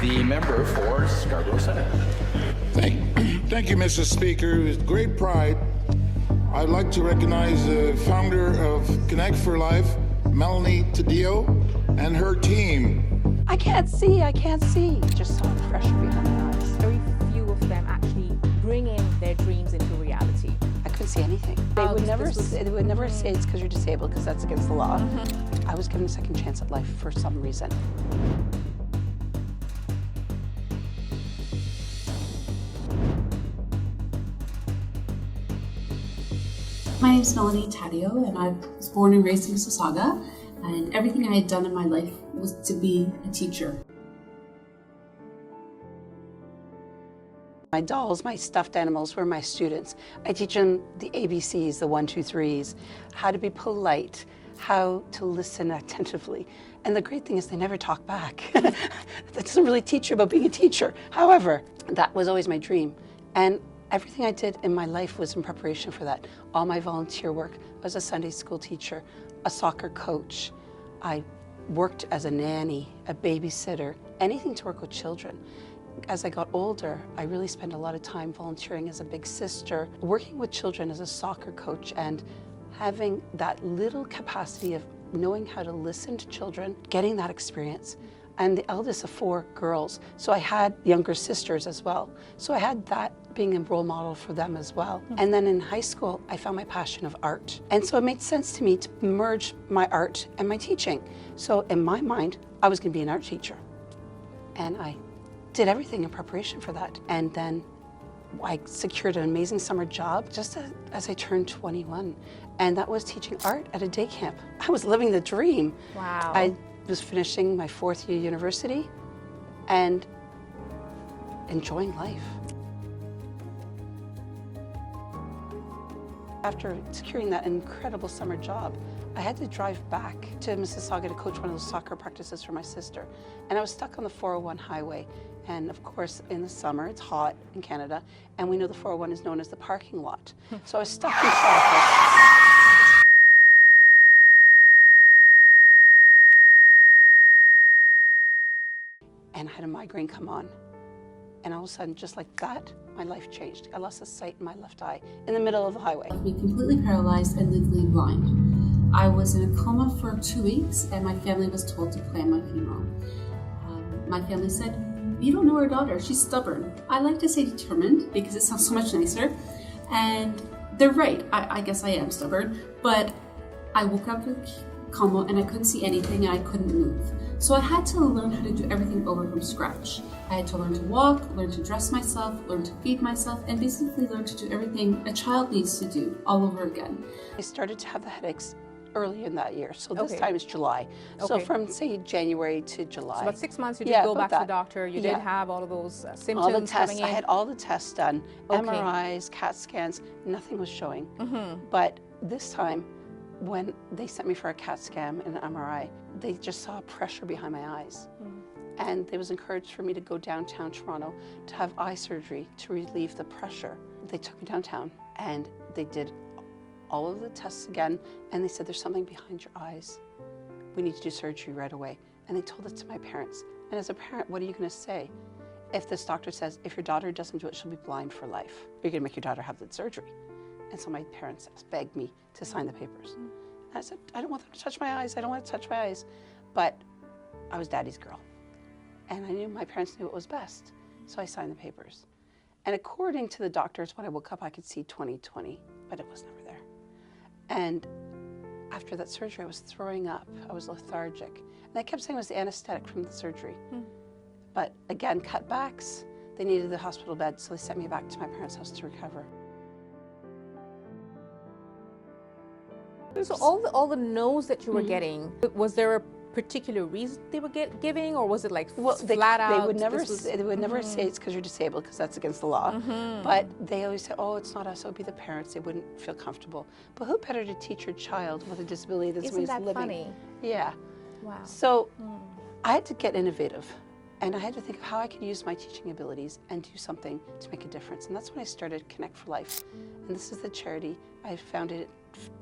the member for Scarborough Centre. Thank you, Mr. Speaker. With great pride, I'd like to recognize the founder of Connect for Life, Melanie Taddeo, and her team. I can't see. Just saw the pressure behind my eyes. Very few of them actually bringing their dreams into reality. I couldn't see anything. They would never say it's because you're disabled, because that's against the law. I was given a second chance at life for some reason. My name is Melanie Taddeo, and I was born and raised in Mississauga, and everything I had done in my life was to be a teacher. My dolls, my stuffed animals were my students. I teach them the ABCs, the 1, 2, 3s, how to be polite, how to listen attentively. And the great thing is they never talk back. That doesn't really teach you about being a teacher. However, that was always my dream. And everything I did in my life was in preparation for that. All my volunteer work, I was a Sunday school teacher, a soccer coach. I worked as a nanny, a babysitter, anything to work with children. As I got older, I really spent a lot of time volunteering as a big sister, working with children as a soccer coach, and having that little capacity of knowing how to listen to children, getting that experience. I'm the eldest of 4 girls, so I had younger sisters as well. So I had that being a role model for them as well. And then in high school, I found my passion of art. And so it made sense to me to merge my art and my teaching. So in my mind, I was gonna be an art teacher. And I did everything in preparation for that. And then I secured an amazing summer job just as I turned 21. And that was teaching art at a day camp. I was living the dream. Wow. I was finishing my 4th year university and enjoying life. After securing that incredible summer job, I had to drive back to Mississauga to coach one of those soccer practices for my sister. And I was stuck on the 401 highway. And of course, in the summer, it's hot in Canada, and we know the 401 is known as the parking lot. So I was stuck in traffic. And I had a migraine come on. And all of a sudden, just like that, my life changed. I lost the sight in my left eye in the middle of the highway. I was completely paralyzed and legally blind. I was in a coma for 2 weeks, and my family was told to plan my funeral. My family said, "You don't know our daughter, she's stubborn." I like to say determined because it sounds so much nicer. And they're right, I guess I am stubborn, but I woke up with coma and I couldn't see anything and I couldn't move. So I had to learn how to do everything over from scratch. I had to learn to walk, learn to dress myself, learn to feed myself, and basically learn to do everything a child needs to do all over again. I started to have the headaches early in that year. So this Okay. time is July. So Okay. from say January to July. So about 6 months you did Yeah, go about back to the that. doctor. You Yeah. did have all of those symptoms All the tests, coming I in. had all the tests done, Okay. MRIs, CAT scans, nothing was showing. But this time, when they sent me for a CAT scan and an MRI, they just saw pressure behind my eyes. And they was encouraged for me to go downtown Toronto to have eye surgery to relieve the pressure. They took me downtown and they did all of the tests again, and they said, "There's something behind your eyes. We need to do surgery right away." And they told it to my parents. And as a parent, what are you gonna say? If this doctor says, if your daughter doesn't do it, she'll be blind for life. You're gonna make your daughter have the surgery. And so my parents begged me to sign the papers. And I said, I don't want them to touch my eyes. I don't want to touch my eyes. But I was daddy's girl. And I knew my parents knew it was best. So I signed the papers. And according to the doctors, when I woke up, I could see 20/20, but it was never there. And after that surgery, I was throwing up. I was lethargic. And they kept saying it was the anesthetic from the surgery. But again, cutbacks, they needed the hospital bed, so they sent me back to my parents' house to recover. So all the no's that you were getting, was there a particular reason they were giving, or was it like flat out? They would never say it's because you're disabled, because that's against the law. But they always say, "Oh, it's not us; it would be the parents." They wouldn't feel comfortable. But who better to teach your child with a disability that's Isn't that living? funny? Yeah. Wow. So I had to get innovative, and I had to think of how I could use my teaching abilities and do something to make a difference. And that's when I started Connect for Life. And this is the charity. I founded it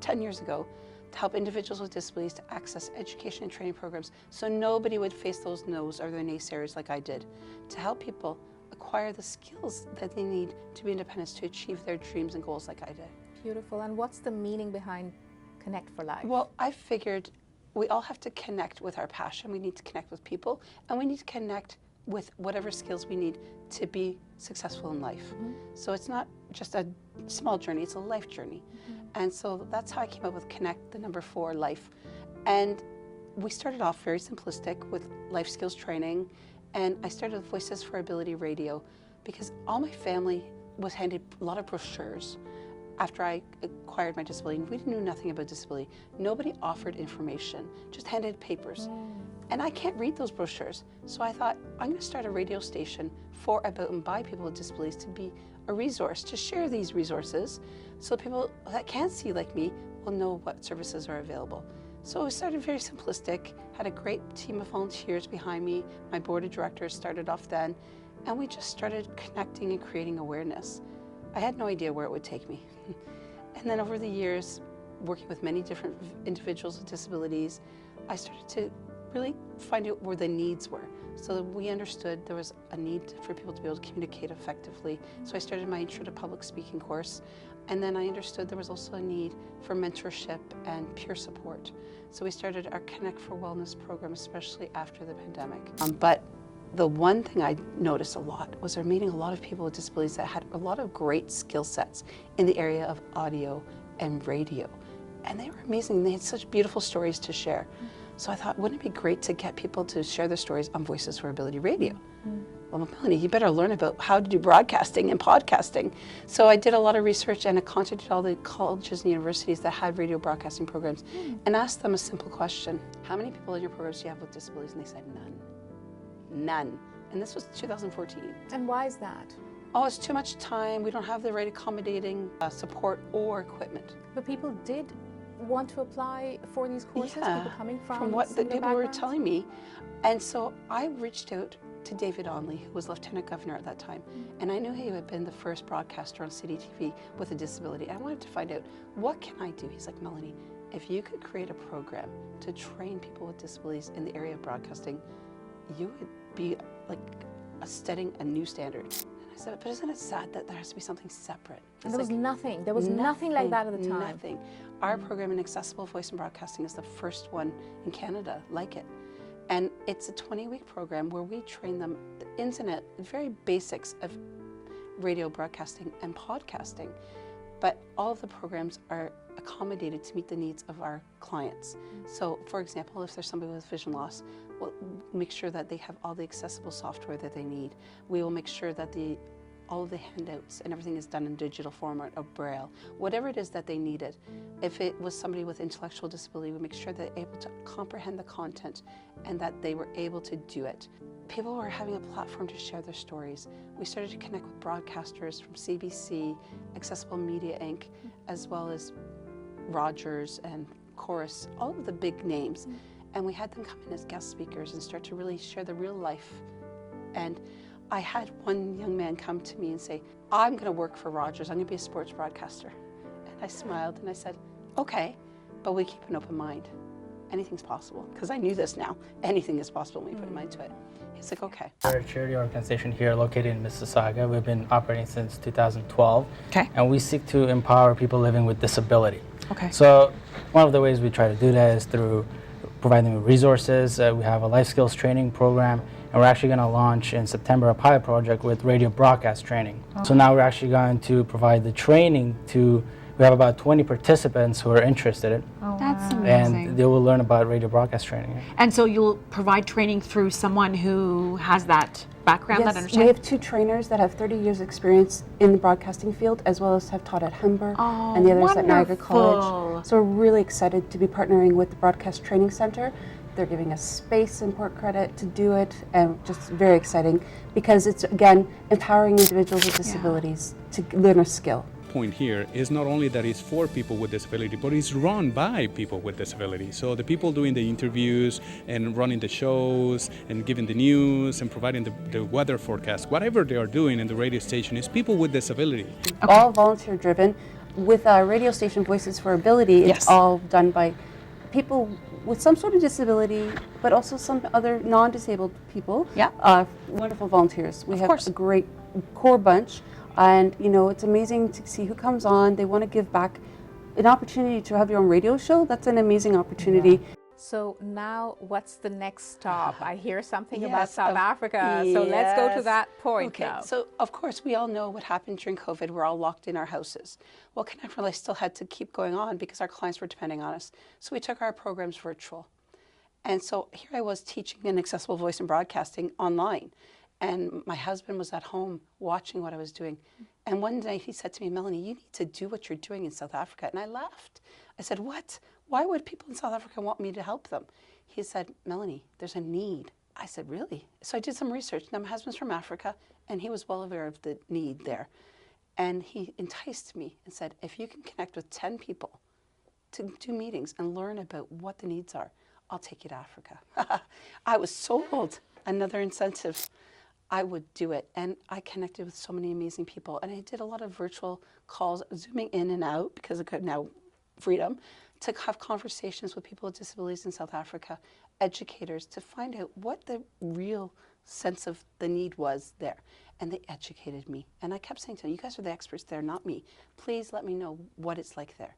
10 years ago to help individuals with disabilities to access education and training programs so nobody would face those no's or their naysayers like I did, to help people acquire the skills that they need to be independent, to achieve their dreams and goals like I did. Beautiful. And what's the meaning behind Connect for Life? Well, I figured we all have to connect with our passion. We need to connect with people, and we need to connect with whatever skills we need to be successful in life. So it's not just a small journey, it's a life journey. And so that's how I came up with Connect, the number 4, life. And we started off very simplistic with life skills training, and I started with Voices for Ability Radio because all my family was handed a lot of brochures after I acquired my disability. We knew nothing about disability. Nobody offered information, just handed papers. And I can't read those brochures. So I thought, I'm going to start a radio station for, about, and by people with disabilities to be a resource, to share these resources so people that can't see like me will know what services are available. So we started very simplistic, had a great team of volunteers behind me. My board of directors started off then, and we just started connecting and creating awareness. I had no idea where it would take me. And then over the years, working with many different individuals with disabilities, I started to really find out where the needs were. So we understood there was a need for people to be able to communicate effectively. So I started my Intro to Public Speaking course. And then I understood there was also a need for mentorship and peer support. So we started our Connect for Wellness program, especially after the pandemic. But the one thing I noticed a lot was they're meeting a lot of people with disabilities that had a lot of great skill sets in the area of audio and radio. And they were amazing. They had such beautiful stories to share. So I thought, wouldn't it be great to get people to share their stories on Voices for Ability Radio? Well, Melanie, you better learn about how to do broadcasting and podcasting. So I did a lot of research and I contacted all the colleges and universities that had radio broadcasting programs and asked them a simple question. How many people in your programs do you have with disabilities? And they said none. None. And this was 2014. And why is that? Oh, it's too much time. We don't have the right accommodating support or equipment. But people did want to apply for these courses, people coming from what the similar people were backgrounds? telling me. And so I reached out to David Onley, who was Lieutenant Governor at that time. And I knew he had been the first broadcaster on City TV with a disability. I wanted to find out, what can I do? He's like, Melanie, if you could create a program to train people with disabilities in the area of broadcasting, you would be like setting a new standard. And I said, but isn't it sad that there has to be something separate? And there was nothing. There was nothing like that at the time. Nothing. Our program in Accessible Voice and Broadcasting is the first one in Canada like it. And it's a 20-week program where we train them the ins and outs, the very basics of radio broadcasting and podcasting. But all of the programs are accommodated to meet the needs of our clients. So, for example, if there's somebody with vision loss, we'll make sure that they have all the accessible software that they need. We will make sure that all of the handouts and everything is done in digital format or Braille, whatever it is that they needed. If it was somebody with intellectual disability, we make sure they're able to comprehend the content and that they were able to do it. People were having a platform to share their stories. We started to connect with broadcasters from CBC, Accessible Media Inc., as well as Rogers and Chorus, all of the big names. And we had them come in as guest speakers and start to really share the real life. And I had one young man come to me and say, I'm going to work for Rogers. I'm going to be a sports broadcaster. And I smiled and I said, okay, but we keep an open mind. Anything's possible. Because I knew this now. Anything is possible when you put a mind to it. He's like, okay. We're a charity organization here located in Mississauga. We've been operating since 2012. Okay. And we seek to empower people living with disability. Okay. So one of the ways we try to do that is through providing them with resources. We have a life skills training program, and we're actually going to launch in September a pilot project with radio broadcast training. So now we're actually going to provide the training to, we have about 20 participants who are interested in it. That's amazing. And they will learn about radio broadcast training. And so you'll provide training through someone who has that background, that Yes, we understanding? have 2 trainers that have 30 years experience in the broadcasting field, as well as have taught at Humber and the others at Niagara College. wonderful. So we're really excited to be partnering with the Broadcast Training Center. They're giving us space and Port Credit to do it, and just very exciting because it's, again, empowering individuals with disabilities to learn a skill. Point here is not only that it's for people with disability, but it's run by people with disability. So the people doing the interviews and running the shows and giving the news and providing the weather forecast, whatever they are doing in the radio station is people with disability. All volunteer driven. with our radio station Voices for Ability, it's Yes. all done by people with some sort of disability, but also some other non-disabled people. Yeah. Wonderful volunteers. We have course. a great core bunch, and you know, it's amazing to see who comes on. They want to give back. An opportunity to have your own radio show, that's an amazing opportunity. So now what's the next stop? I hear something about Yes, South Africa. So let's go to yes. that point Okay, now. so of course we all know what happened during COVID. We're all locked in our houses. Well, Connect for Life still had to keep going on because our clients were depending on us. So we took our programs virtual. And so here I was teaching an accessible voice and broadcasting online. And my husband was at home watching what I was doing. And one day he said to me, Melanie, you need to do what you're doing in South Africa. And I laughed. I said, what? Why would people in South Africa want me to help them? He said, Melanie, there's a need. I said, really? So I did some research. Now my husband's from Africa and he was well aware of the need there. And he enticed me and said, if you can connect with 10 people to do meetings and learn about what the needs are, I'll take you to Africa. I was sold. Another incentive. I would do it. And I connected with so many amazing people. And I did a lot of virtual calls, zooming in and out because I could now freedom, to have conversations with people with disabilities in South Africa, educators, to find out what the real sense of the need was there. And they educated me. And I kept saying to them, you guys are the experts there, not me. Please let me know what it's like there.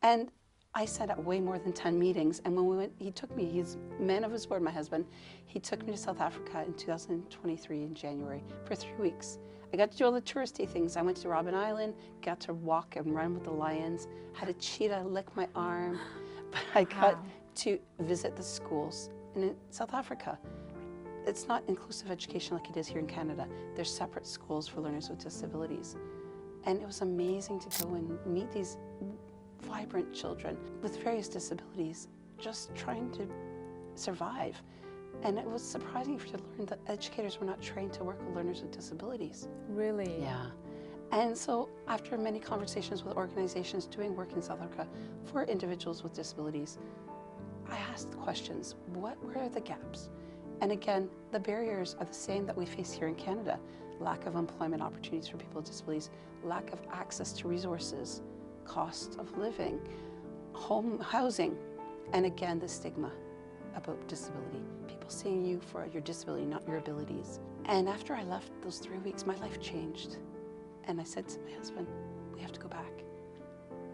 And I set up way more than 10 meetings, and when we went, he took me, he's a man of his word, my husband, he took me to South Africa in 2023 in January for 3 weeks. I got to do all the touristy things. I went to Robben Island, got to walk and run with the lions, had a cheetah lick my arm, but I got to visit the schools. And in South Africa, it's not inclusive education like it is here in Canada. There's separate schools for learners with disabilities. And it was amazing to go and meet these vibrant children with various disabilities just trying to survive. And it was surprising to learn that educators were not trained to work with learners with disabilities. Really? Yeah. And so after many conversations with organizations doing work in South Africa for individuals with disabilities, I asked questions. Where are the gaps? And again, the barriers are the same that we face here in Canada. Lack of employment opportunities for people with disabilities, lack of access to resources, cost of living, home housing, and again, the stigma about disability. People seeing you for your disability, not your abilities. And after I left those 3 weeks, my life changed. And I said to my husband, we have to go back.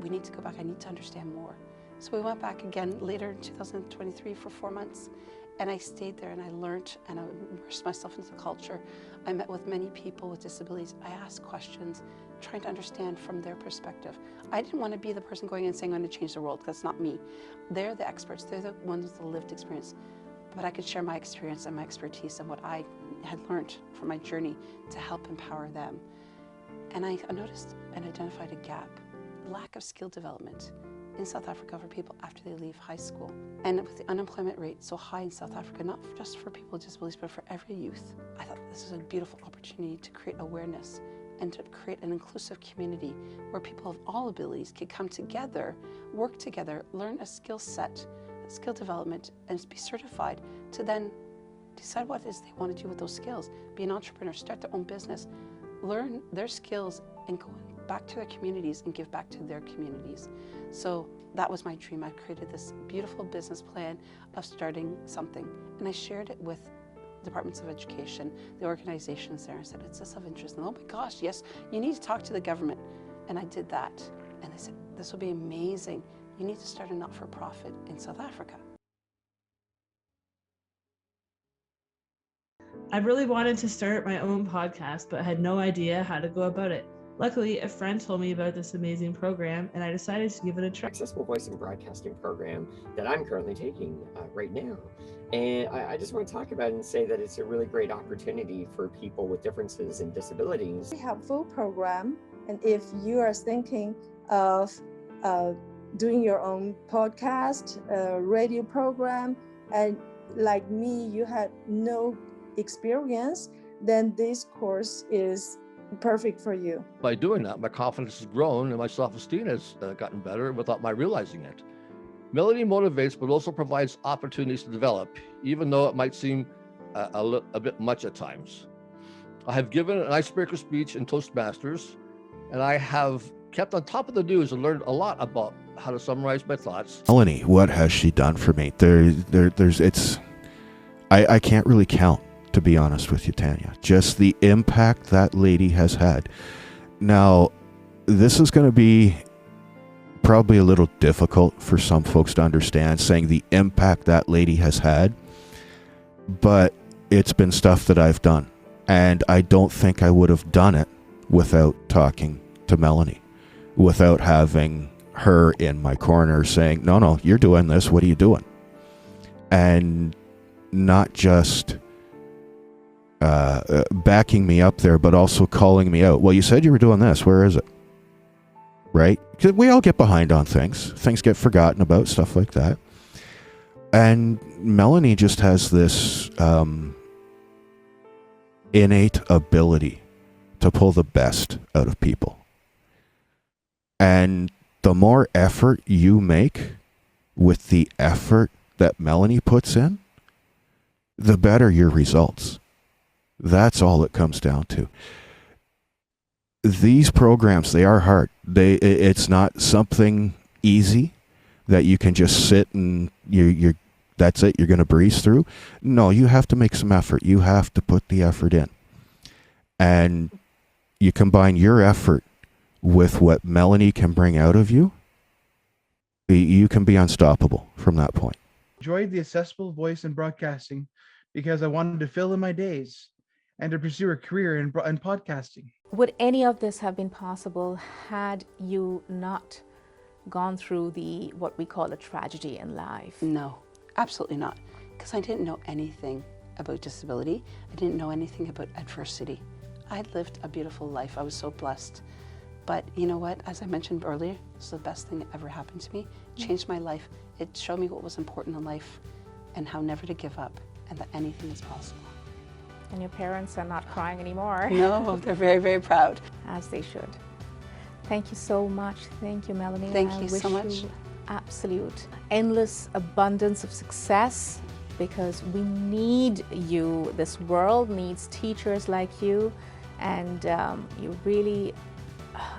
We need to go back. I need to understand more. So we went back again later in 2023 for 4 months. And I stayed there and I learned and I immersed myself into the culture. I met with many people with disabilities. I asked questions, trying to understand from their perspective. I didn't want to be the person going and saying, I'm going to change the world, because that's not me. They're the experts. They're the ones with the lived experience. But I could share my experience and my expertise and what I had learned from my journey to help empower them. And I noticed and identified a gap, lack of skill development in South Africa for people after they leave high school. And with the unemployment rate so high in South Africa, not just for people with disabilities, but for every youth, I thought this was a beautiful opportunity to create awareness and to create an inclusive community where people of all abilities could come together, work together, learn a skill set, a skill development, and be certified to then decide what it is they want to do with those skills, be an entrepreneur, start their own business, learn their skills and go back to their communities and give back to their communities. So that was my dream. I created this beautiful business plan of starting something, and I shared it with departments of education, the organizations there. I said, it's this of interest? And oh my gosh, yes, you need to talk to the government. And I did that. And they said, this will be amazing. You need to start a not-for-profit in South Africa. I really wanted to start my own podcast, but had no idea how to go about it. Luckily, a friend told me about this amazing program, and I decided to give it a try. Accessible voice and broadcasting program that I'm currently taking right now. And I just want to talk about it and say that it's a really great opportunity for people with differences and disabilities. Helpful program, and if you are thinking of doing your own podcast, radio program, and like me, you had no experience, then this course is perfect for you. By doing that, my confidence has grown and my self-esteem has gotten better without my realizing it. Melanie motivates, but also provides opportunities to develop, even though it might seem a bit much at times. I have given an icebreaker speech in Toastmasters, and I have kept on top of the news and learned a lot about how to summarize my thoughts. Melanie, what has she done for me? I can't really count, to be honest with you, Tanya. Just the impact that lady has had. Now, this is going to be probably a little difficult for some folks to understand, saying the impact that lady has had, but it's been stuff that I've done, and I don't think I would have done it without talking to Melanie, without having her in my corner saying, no, you're doing this, what are you doing? And not just backing me up there, but also calling me out. Well, you said you were doing this, where is it? Right? Because we all get behind on things. Things get forgotten about, stuff like that. And Melanie just has this innate ability to pull the best out of people. And the more effort you make with the effort that Melanie puts in, the better your results. That's all it comes down to. These programs, they are hard. It's not something easy that you can just sit and you're that's it, you're going to breeze through. No, you have to make some effort. You have to put the effort in. And you combine your effort with what Melanie can bring out of you, you can be unstoppable from that point. Enjoyed the accessible voice in broadcasting because I wanted to fill in my days and to pursue a career in podcasting. Would any of this have been possible had you not gone through what we call a tragedy in life? No, absolutely not. Because I didn't know anything about disability. I didn't know anything about adversity. I lived a beautiful life. I was so blessed. But you know what? As I mentioned earlier, it's the best thing that ever happened to me. It changed my life. It showed me what was important in life and how never to give up and that anything is possible. And your parents are not crying anymore. No, they're very, very proud. As they should. Thank you so much. Thank you, Melanie. Thank you so much. I wish you absolute, endless abundance of success, because we need you. This world needs teachers like you, and you really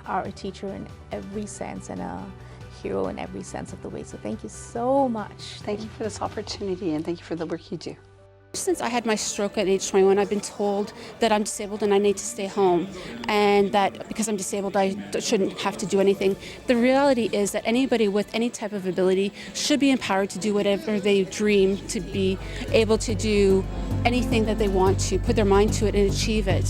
are a teacher in every sense and a hero in every sense of the way. So thank you so much. Thank you for this opportunity, and thank you for the work you do. Since I had my stroke at age 21, I've been told that I'm disabled and I need to stay home, and that because I'm disabled, I shouldn't have to do anything. The reality is that anybody with any type of ability should be empowered to do whatever they dream, to be able to do anything that they want to, put their mind to it and achieve it.